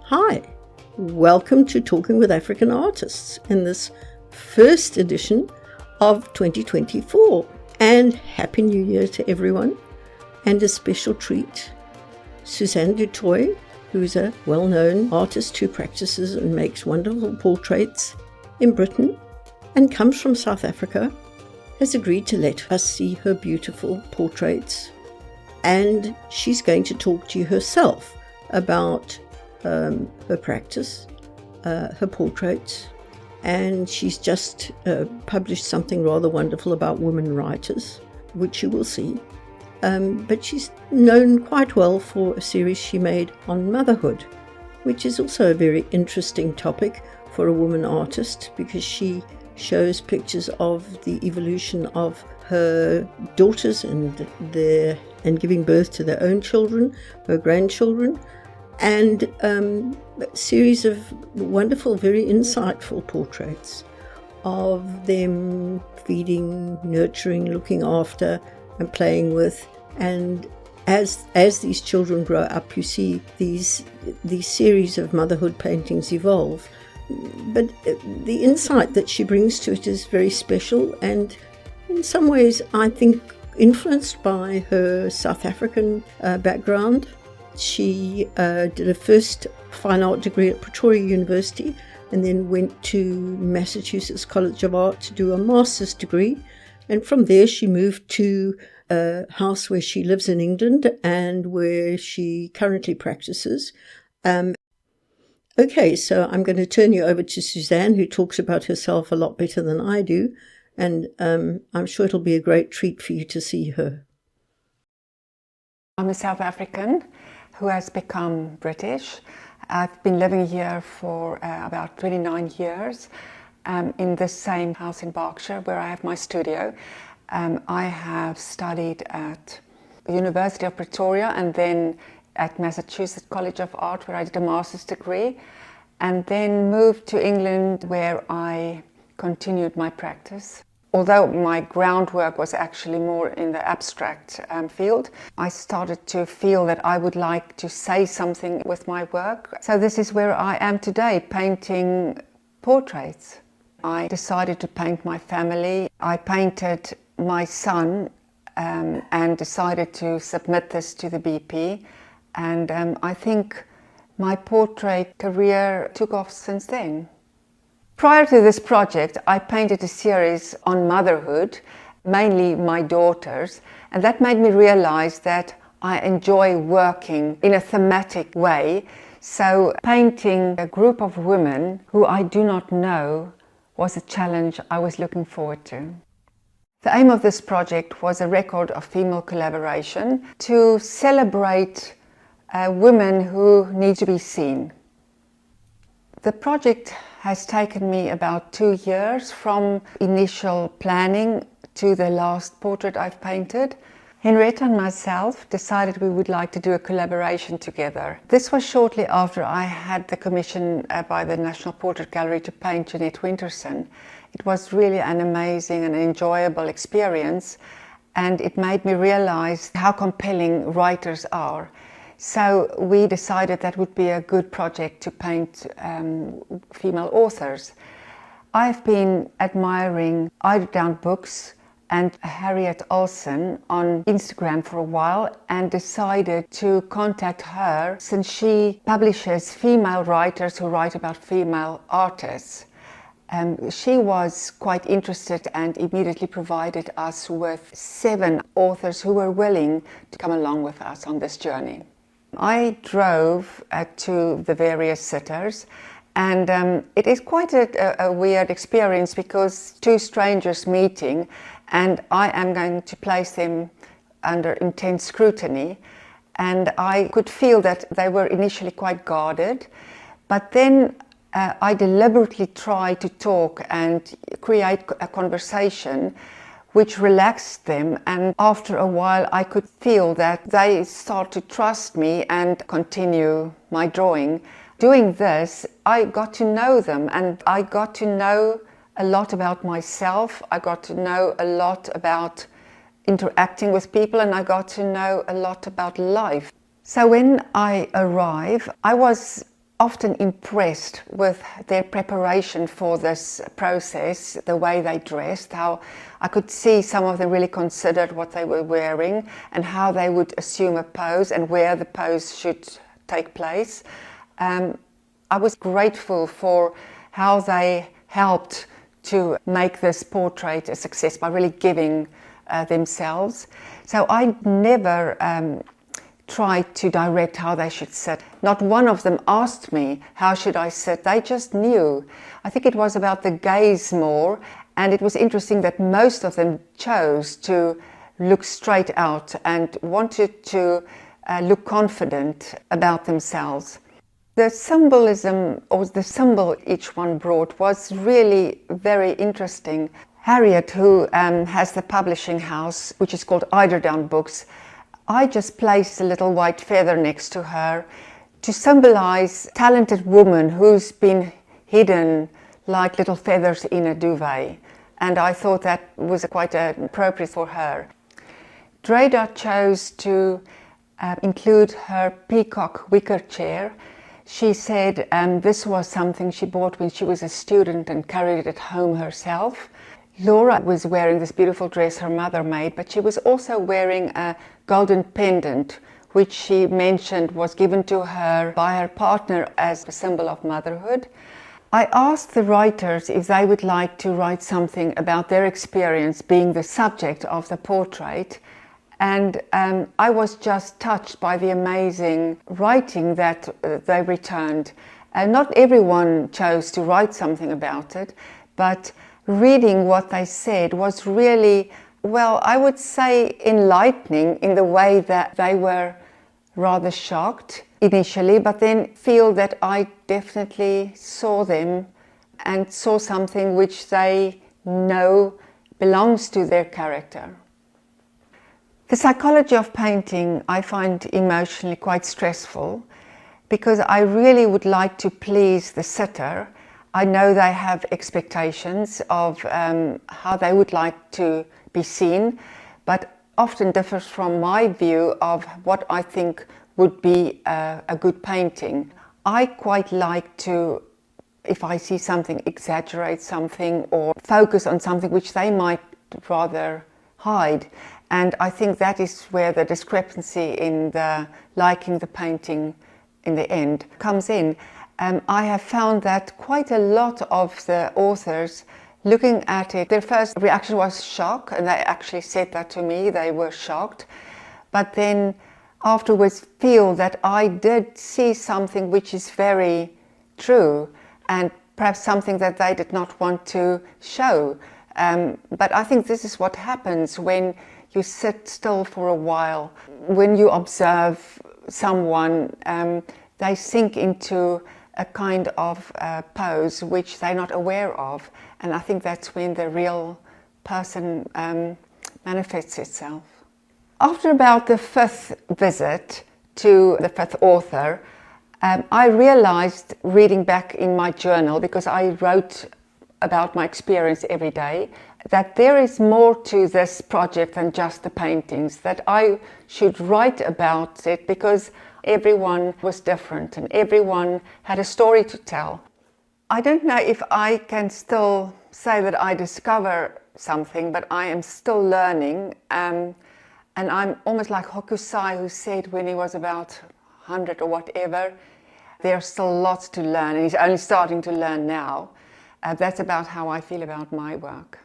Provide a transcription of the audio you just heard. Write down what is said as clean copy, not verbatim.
Hi, welcome to Talking with African Artists in this first edition of 2024. And Happy New Year to everyone. And a special treat, Susanne du Toit, who's a well-known artist who practices and makes wonderful portraits in Britain and comes from South Africa, has agreed to let us see her beautiful portraits. And she's going to talk to you herself about her practice, her portraits, and she's just published something rather wonderful about women writers, which you will see. But she's known quite well for a series she made on motherhood, which is also a very interesting topic for a woman artist because she shows pictures of the evolution of her daughters and giving birth to their own children, her grandchildren, and a series of wonderful, very insightful portraits of them feeding, nurturing, looking after, and playing with. And as these children grow up, you see these series of motherhood paintings evolve. But the insight that she brings to it is very special, and in some ways, I think, influenced by her South African background. She did a first fine art degree at Pretoria University and then went to Massachusetts College of Art to do a master's degree. And from there, she moved to a house where she lives in England and where she currently practices. Okay, so I'm going to turn you over to Susanne, who talks about herself a lot better than I do. And I'm sure it'll be a great treat for you to see her. I'm a South African who has become British. I've been living here for about 29 years in the same house in Berkshire where I have my studio. I have studied at the University of Pretoria and then at Massachusetts College of Art where I did a master's degree, and then moved to England where I continued my practice. Although my groundwork was actually more in the abstract field, I started to feel that I would like to say something with my work. So this is where I am today, painting portraits. I decided to paint my family. I painted my son and decided to submit this to the BP. And I think my portrait career took off since then. Prior to this project, I painted a series on motherhood, mainly my daughters, and that made me realize that I enjoy working in a thematic way. So painting a group of women who I do not know was a challenge I was looking forward to. The aim of this project was a record of female collaboration to celebrate women who need to be seen. The project has taken me about 2 years from initial planning to the last portrait I've painted. Henrietta and myself decided we would like to do a collaboration together. This was shortly after I had the commission by the National Portrait Gallery to paint Janette Winterson. It was really an amazing and enjoyable experience, and it made me realize how compelling writers are. So we decided that would be a good project to paint female authors. I've been admiring Ida Down Books and Harriet Olsen on Instagram for a while and decided to contact her since she publishes female writers who write about female artists. She was quite interested and immediately provided us with 7 authors who were willing to come along with us on this journey. I drove to the various sitters, and it is quite a weird experience because 2 strangers meeting, and I am going to place them under intense scrutiny, and I could feel that they were initially quite guarded, but then I deliberately tried to talk and create a conversation which relaxed them, and after a while I could feel that they start to trust me and continue my drawing. Doing this, I got to know them, and I got to know a lot about myself. I got to know a lot about interacting with people, and I got to know a lot about life. So when I arrived, I was often impressed with their preparation for this process, the way they dressed, how I could see some of them really considered what they were wearing and how they would assume a pose and where the pose should take place. I was grateful for how they helped to make this portrait a success by really giving themselves. So I never tried to direct how they should sit. Not one of them asked me how should I sit. They just knew. I think it was about the gaze more, and it was interesting that most of them chose to look straight out and wanted to look confident about themselves. The symbolism, or the symbol each one brought, was really very interesting. Harriet, who has the publishing house, which is called Eiderdown Books, I just placed a little white feather next to her to symbolize a talented woman who's been hidden like little feathers in a duvet. And I thought that was quite appropriate for her. Dreda chose to include her peacock wicker chair. She said this was something she bought when she was a student and carried it home herself. Laura was wearing this beautiful dress her mother made, but she was also wearing a golden pendant, which she mentioned was given to her by her partner as a symbol of motherhood. I asked the writers if they would like to write something about their experience being the subject of the portrait, and I was just touched by the amazing writing that they returned. Not everyone chose to write something about it, but reading what they said was really, well, I would say enlightening in the way that they were rather shocked initially, but then feel that I definitely saw them and saw something which they know belongs to their character. The psychology of painting I find emotionally quite stressful because I really would like to please the sitter. I know they have expectations of how they would like to be seen, but often differs from my view of what I think would be a good painting. I quite like to, if I see something, exaggerate something or focus on something which they might rather hide. And I think that is where the discrepancy in the liking the painting in the end comes in. I have found that quite a lot of the authors looking at it, their first reaction was shock, and they actually said that to me, they were shocked. But then afterwards feel that I did see something which is very true and perhaps something that they did not want to show. But I think this is what happens when you sit still for a while. When you observe someone, they sink into a kind of pose which they're not aware of. And I think that's when the real person manifests itself. After about the fifth visit to the fifth author, I realized, reading back in my journal, because I wrote about my experience every day, that there is more to this project than just the paintings, that I should write about it because everyone was different and everyone had a story to tell. I don't know if I can still say that I discover something, but I am still learning. And I'm almost like Hokusai, who said when he was about 100 or whatever, there's still lots to learn, and he's only starting to learn now. That's about how I feel about my work.